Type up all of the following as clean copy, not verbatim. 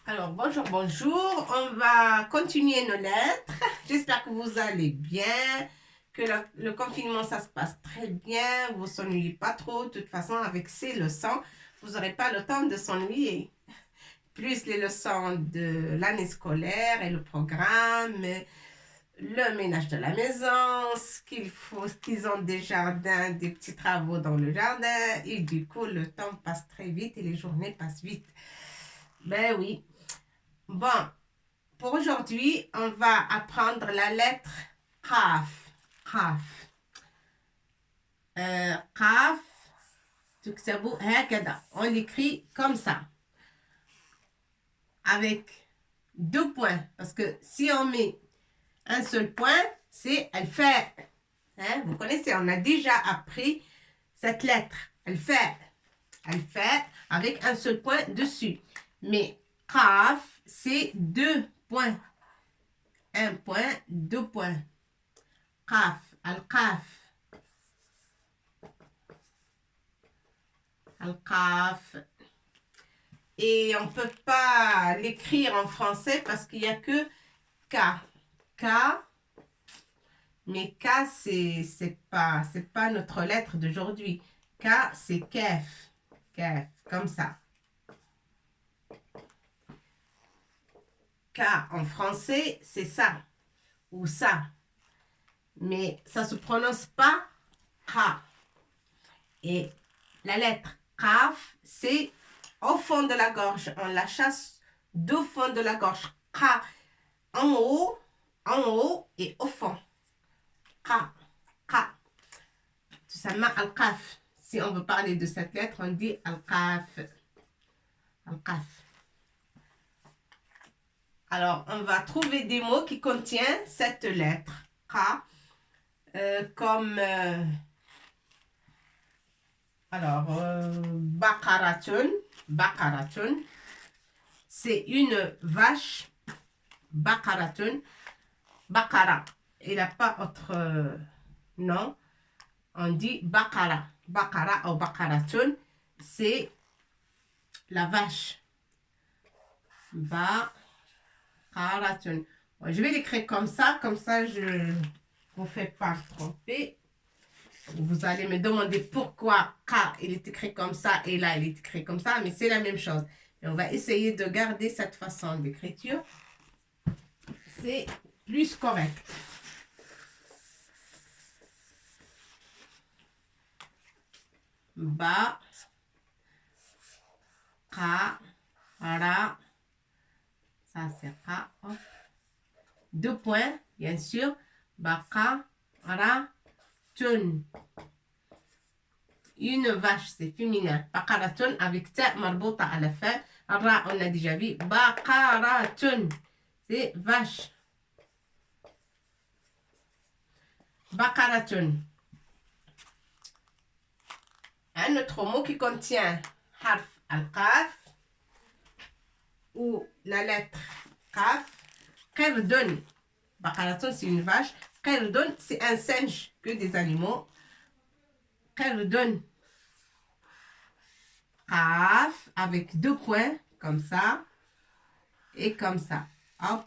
Alors, bonjour, bonjour. On va continuer nos lettres. J'espère que vous allez bien, que le confinement, ça se passe très bien. Vous ne vous ennuyez pas trop. De toute façon, avec ces leçons, vous n'aurez pas le temps de s'ennuyer. Plus les leçons de l'année scolaire et le programme, le ménage de la maison, ce qu'il faut, ce qu'ils ont des jardins, des petits travaux dans le jardin. Et du coup, le temps passe très vite et les journées passent vite. Ben oui. Bon, pour aujourd'hui, on va apprendre la lettre Qaf. Qaf. Qaf, تكتبوا هكذا. On l'écrit comme ça. Avec 2 points. Parce que si on met un seul point, c'est elle fait. Hein? Vous connaissez, on a déjà appris cette lettre. Elle fait. Elle fait avec un seul point dessus. Mais Qaf, c'est 2 points. 1 point, 2 points. Qaf, al-qaf. Al-qaf. Et on ne peut pas l'écrire en français parce qu'il n'y a que K. K. Mais K, c'est pas notre lettre d'aujourd'hui. K, c'est Kef. Kef, comme ça. K en français, c'est ça. Ou ça. Mais ça ne se prononce pas K. Et la lettre Kaf, c'est au fond de la gorge. On la chasse du fond de la gorge. K. En haut et au fond. K. K. Tout simplement al-qaf. Si on veut parler de cette lettre, on dit al-qaf. Al-qaf. Alors, on va trouver des mots qui contiennent cette lettre K. Comme... baqaratun. Baqaratun. C'est une vache. Baqaratun. Baqara. Il n'a pas autre nom. On dit baqara. Baqara ou baqaratun. C'est la vache. Baqaratun. Je vais l'écrire comme ça je ne vous fais pas tromper. Vous allez me demander pourquoi K il est écrit comme ça et là il est écrit comme ça, mais c'est la même chose. Et on va essayer de garder cette façon d'écriture. C'est plus correct. Ba, Ka, Ra. Ça c'est Ka. 2 points, bien sûr. Baka, Ra, Tun. Une vache, c'est féminin. Baqaratun avec ta marbota à la fin. Ra, on a déjà vu. Baqaratun, c'est vache. Baqaratun. Un autre mot qui contient harf al-qaf ou la lettre qaf. Qirdun. Baqaratun, c'est une vache. Qirdun, c'est un singe que des animaux. Qirdun. Qaf avec 2 points comme ça et comme ça. Hop.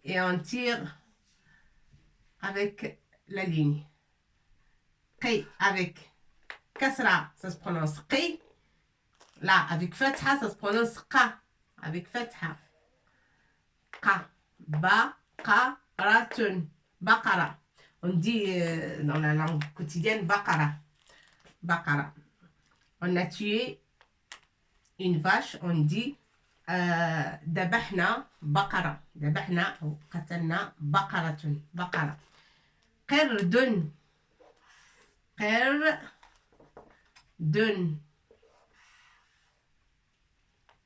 Et on tire avec la ligne. Qi avec kasra, ça se prononce qi. Là, avec fatha, ça se prononce qa. Avec fatha. Qa. Baqaratun. Baqara. On dit dans la langue quotidienne baqara. Baqara. On a tué une vache, on dit ذبحنا بقرة. ذبحنا أو قتلنا بقرة. بقرة. قرد. قرد.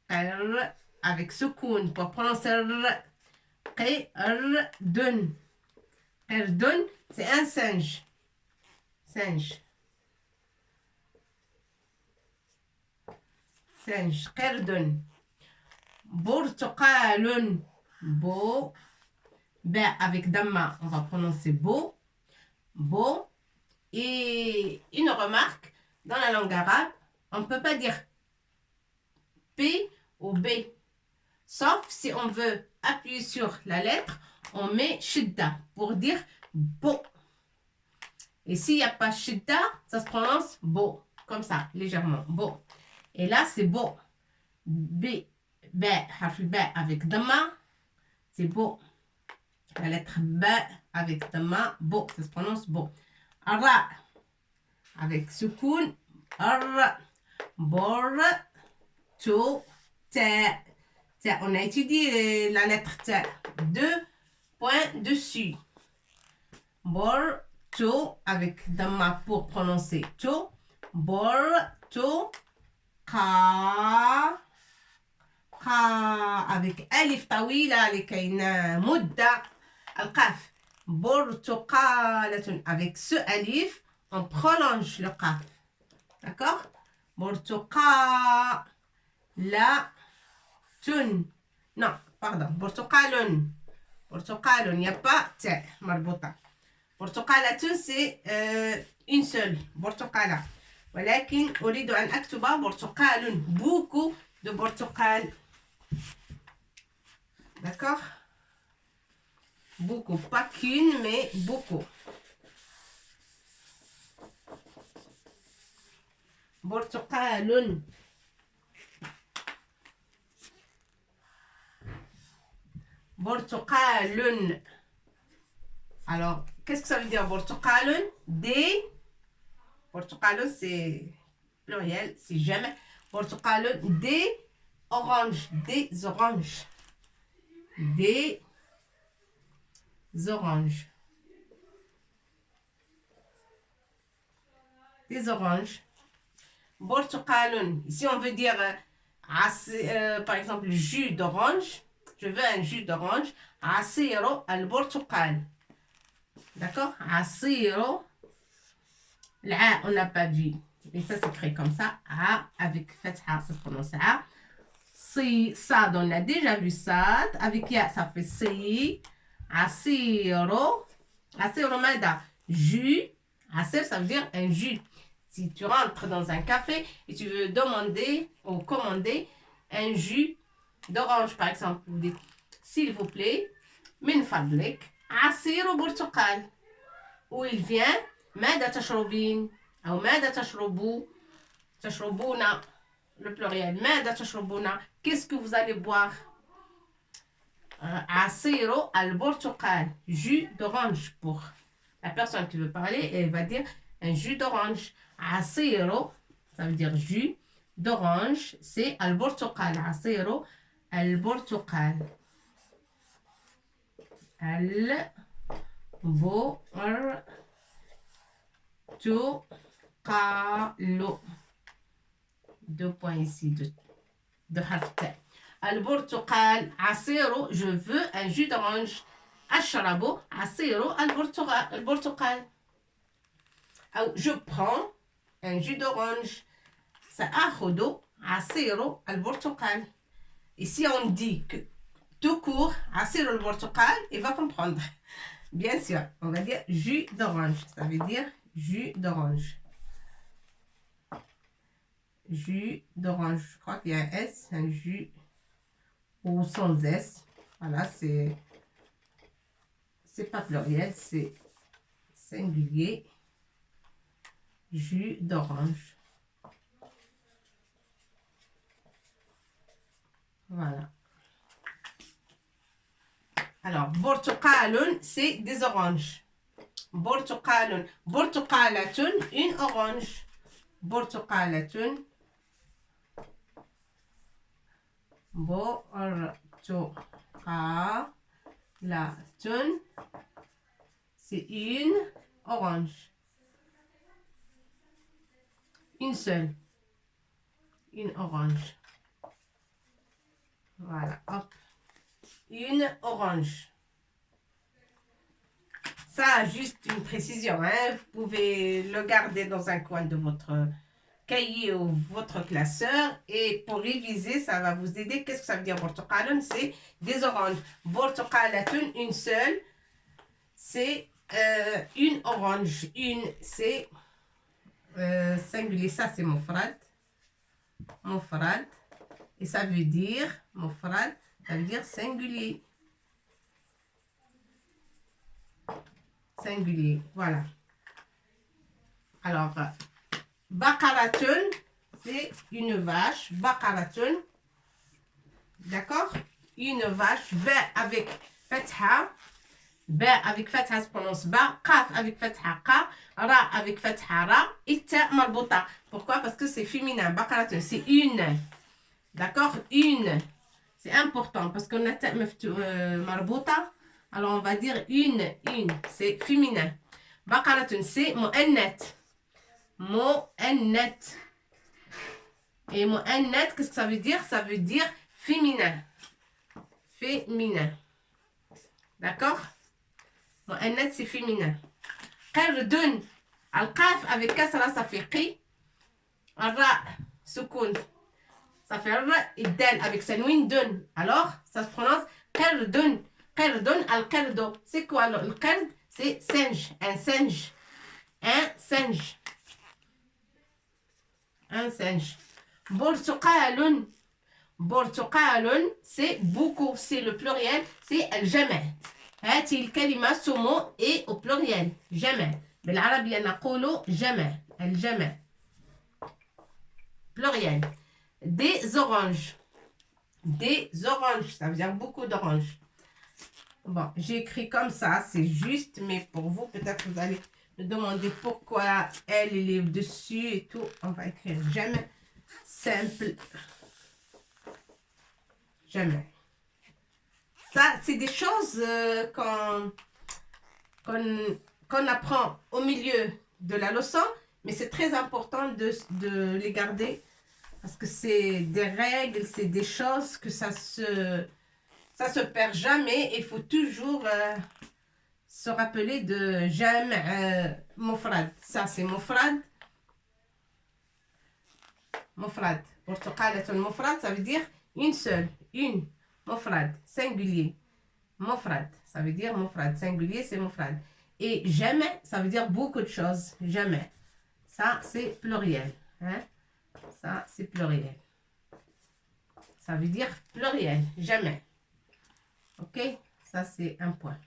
قرد avec soukoun pour prononcer r. قردن. قردن, c'est un singe. Singe. Singe. قردن. برتقال. Beau. Ben, avec damma, on va prononcer beau. Beau. Et une remarque, dans la langue arabe, on ne peut pas dire P ou B. Sauf si on veut appuyer sur la lettre, on met shidda pour dire beau. Et s'il n'y a pas shidda, ça se prononce beau. Comme ça, légèrement. Beau. Et là, c'est beau. B, B, harf B avec dama, c'est beau. La lettre B avec dama, beau. Ça se prononce beau. Ra, avec sukoun, ar, bor, to, ta. On a étudié la lettre T. 2 points dessus. Bor, to, avec dama pour prononcer to. Bor, to, ka. Ka, avec alif tawila, les kaina mudda. Al-qaf. Bortuqalatun. Avec ce alif, on prolonge le qaf. D'accord? Bortuqa. La. Tun. Non, pardon. Bortuqalun. Bortuqalun. Il n'y a pas t marbota. Bortuqalatun, c'est une seule. Bortuqala. ولكن أريد أن أكتب برتقال. Beaucoup de برتقال. D'accord? Beaucoup. Pas qu'une, mais beaucoup. برتقال. برتقال. Alors, qu'est-ce que ça veut dire برتقال? Des. برتقال, c'est pluriel, c'est jamais. برتقال, des oranges. Des oranges. Des oranges. Des oranges. برتقال. Ici, on veut dire, par exemple, jus d'orange. Je veux un jus d'orange. عصير البرتقال. D'accord? عصير. La, on n'a pas vu. Et ça s'écrit comme ça. A avec fatha, ça se prononce A. Si, sad, on a déjà vu sad. Avec ya, ça fait si. Asiro. Asiro mada. Jus. Asir, ça veut dire un jus. Si tu rentres dans un café et tu veux demander ou commander un jus d'orange, par exemple, vous dites, s'il vous plaît, min fadlik, asiro burtukal. Où il vient, ماذا تشربين أو ماذا تشربوا تشربون le pluriel ماذا تشربون qu'est-ce que vous allez boire عصير البرتقال jus d'orange pour la personne qui veut parler elle va dire un jus d'orange عصير ça veut dire jus d'orange c'est البرتقال عصير البرتقال البرتقال. Deux points ici de harf ta. البرتقال عصير, je veux un jus d'orange. أشرب عصير البرتقال. أو je prends un jus d'orange. سأخذ عصير البرتقال. Ici on dit que tout court عصير البرتقال, il va comprendre. Bien sûr, on va dire jus d'orange. Ça veut dire jus d'orange. Jus d'orange. Je crois qu'il y a un S, un jus ou sans S. Voilà, c'est pas pluriel, c'est singulier. Jus d'orange. Voilà. Alors, bortuqalun, c'est des oranges. Bortuqalun. Bortuqalatun, une orange. Bortuqalatun. Bortuqalatun. C'est une orange. Une seule. Une orange. Voilà, hop. Une orange. Ça, juste une précision, hein? Vous pouvez le garder dans un coin de votre cahier ou votre classeur. Et pour réviser, ça va vous aider. Qu'est-ce que ça veut dire? Bortuqalun, c'est des oranges. Bortuqalatun, une seule, c'est une orange. Une, c'est singulier. Ça, c'est mufrad. Mufrad. Et ça veut dire, mufrad, ça veut dire singulier. Singulier, voilà. Alors, baqaratun, c'est une vache. Baqaratun, d'accord? Une vache. Ba avec fatha. Ba avec fatha se prononce ba. Qaf avec fatha qa. Ra avec fatha ra. Et ta marbota. Pourquoi? Parce que c'est féminin. Baqaratun, c'est une. D'accord? Une. C'est important parce qu'on a ta marbota. Alors, on va dire une. C'est féminin. Baqaratun, c'est mu'annat. Mu'annat. Et mu'annat, qu'est-ce que ça veut dire? Ça veut dire féminin. Féminin. D'accord? Mu'annat, c'est féminin. Qardun. Al-qaf avec kasra, ça fait qi. Al-ra, soukoun. Ça fait ra. Et dal avec sanouin, dun. Alors, ça se prononce qardun. Qardun al-qardo. C'est quoi le qard? C'est singe. Un singe. Un singe. Un singe. Bortuqalun. Bortuqalun, c'est beaucoup. C'est le pluriel. C'est al-jama'. هاتي الكلمة سمو et au pluriel. جمع. بالعربية نقول جمع. الجمع. Pluriel. Des oranges. Des oranges. Ça veut dire beaucoup d'oranges. Bon, j'ai écrit comme ça. C'est juste. Mais pour vous, peut-être vous allez me demander pourquoi elle est dessus et tout. On va écrire jamais. Simple. Jamais. Ça, c'est des choses qu'on apprend au milieu de la leçon, mais c'est très important de les garder parce que c'est des règles, c'est des choses que ça se perd jamais. Il faut toujours se rappeler de jam' mufrad. Ça, c'est mufrad. Mufrad. Portuqalatun mufrad, ça veut dire une seule, une. Mufrad, singulier. Mufrad, ça veut dire mufrad. Singulier, c'est mufrad. Et jamais, ça veut dire beaucoup de choses. Jamais. Ça, c'est pluriel. Hein? Ça, c'est pluriel. Ça veut dire pluriel. Jamais. Ok? Ça, c'est un point.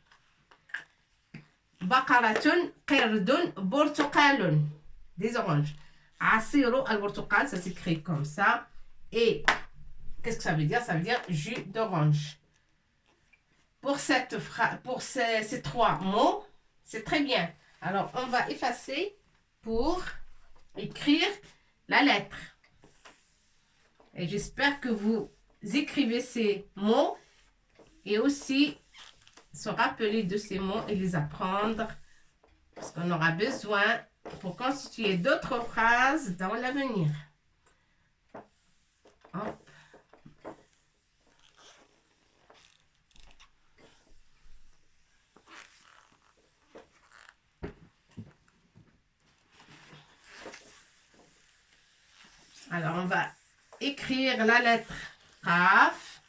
Baqaratun, qirdun, bortuqalun. Des oranges. Asiru al-bortuqal, ça s'écrit comme ça. Et qu'est-ce que ça veut dire? Ça veut dire jus d'orange. Pour ces trois mots, c'est très bien. Alors, on va effacer pour écrire la lettre. Et j'espère que vous écrivez ces mots et aussi se rappeler de ces mots et les apprendre parce qu'on aura besoin pour constituer d'autres phrases dans l'avenir. Hop. Alors, on va écrire la lettre Qaf.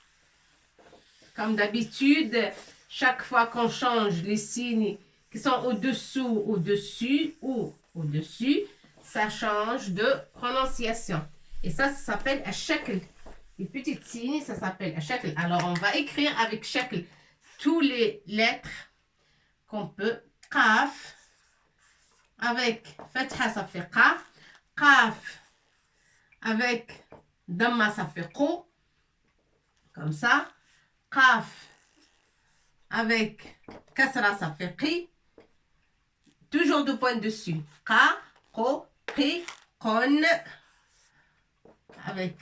Comme d'habitude, chaque fois qu'on change les signes qui sont au-dessous, au-dessus ou au-dessus, ça change de prononciation. Et ça s'appelle un shakl. Les petits signes, ça s'appelle un shakl. Alors, on va écrire avec shakl tous les lettres qu'on peut. Qaf. Avec fatha, ça fait qa. Qaf. Avec damma, ça fait qo. Comme ça. Qaf. Avec kasra, ça fait qi. Toujours deux points dessus. Qa, qo, qi, qon. Avec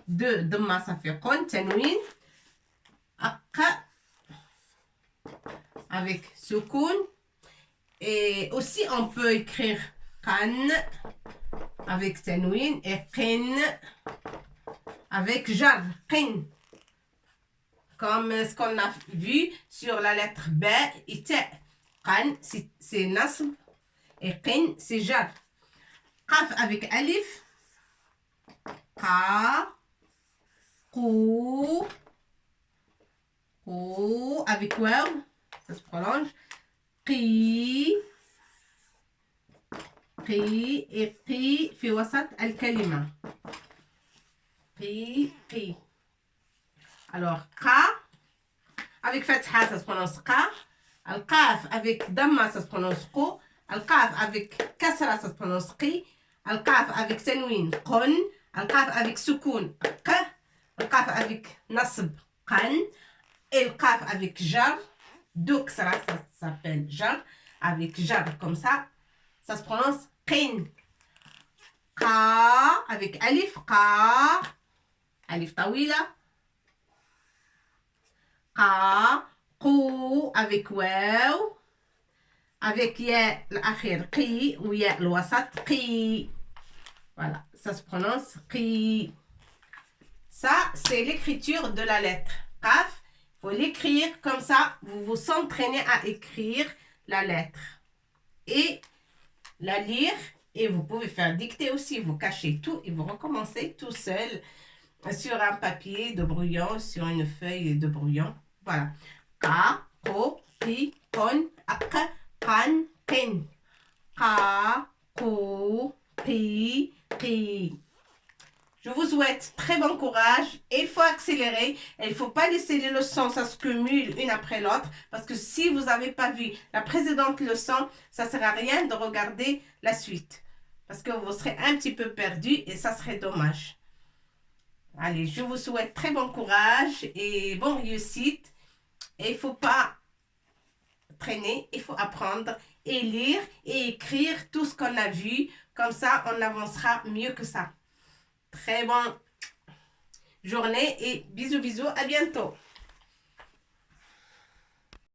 deux damma, ça fait qon. Tanwin. Aqqa. Avec soukoun. Et aussi, on peut écrire qan avec tanwin et qin avec jar, qin. Comme ce qu'on a vu sur la lettre B et T. Qan, c'est nasb et qin, c'est jar. Qaf avec alif. Qa, qou, qou avec waw, ça se prolonge. قي et قي في وسط الكلمة. قي. Alors, Qa, avec fatha, ça se prononce ka. Al-qaf avec damma, ça se prononce ko. Al-qaf avec kasra, ça se prononce qi. Al-qaf avec tanwin, qon. Al-qaf avec soukoun, q. Al-qaf avec nasb, qan. Et le qaf avec jar. Donc ça s'appelle jar. Avec jar comme ça se prononce qin. Qa avec alif, qa. Alif tawila. Qa. Qou avec waw. Avec ya l'akhir, qi. Ou ya l'wasat, qi. Voilà, ça se prononce qi. Ça, c'est l'écriture de la lettre. Qaf, il faut l'écrire comme ça. Vous vous entraînez à écrire la lettre. Et la lire. Et vous pouvez faire dicter aussi. Vous cachez tout et vous recommencez tout seul sur un papier de brouillon, sur une feuille de brouillon. Voilà. Ka, ko, ki, kon, ak, kan, kin. Ka, ko, ki, ki. Je vous souhaite très bon courage et il faut accélérer. Et il ne faut pas laisser les leçons, ça se cumule une après l'autre. Parce que si vous n'avez pas vu la précédente leçon, ça ne sert à rien de regarder la suite. Parce que vous serez un petit peu perdu et ça serait dommage. Allez, je vous souhaite très bon courage et bonne réussite. Et il ne faut pas traîner, il faut apprendre et lire et écrire tout ce qu'on a vu. Comme ça, on avancera mieux que ça. Très bonne journée et bisous bisous, à bientôt.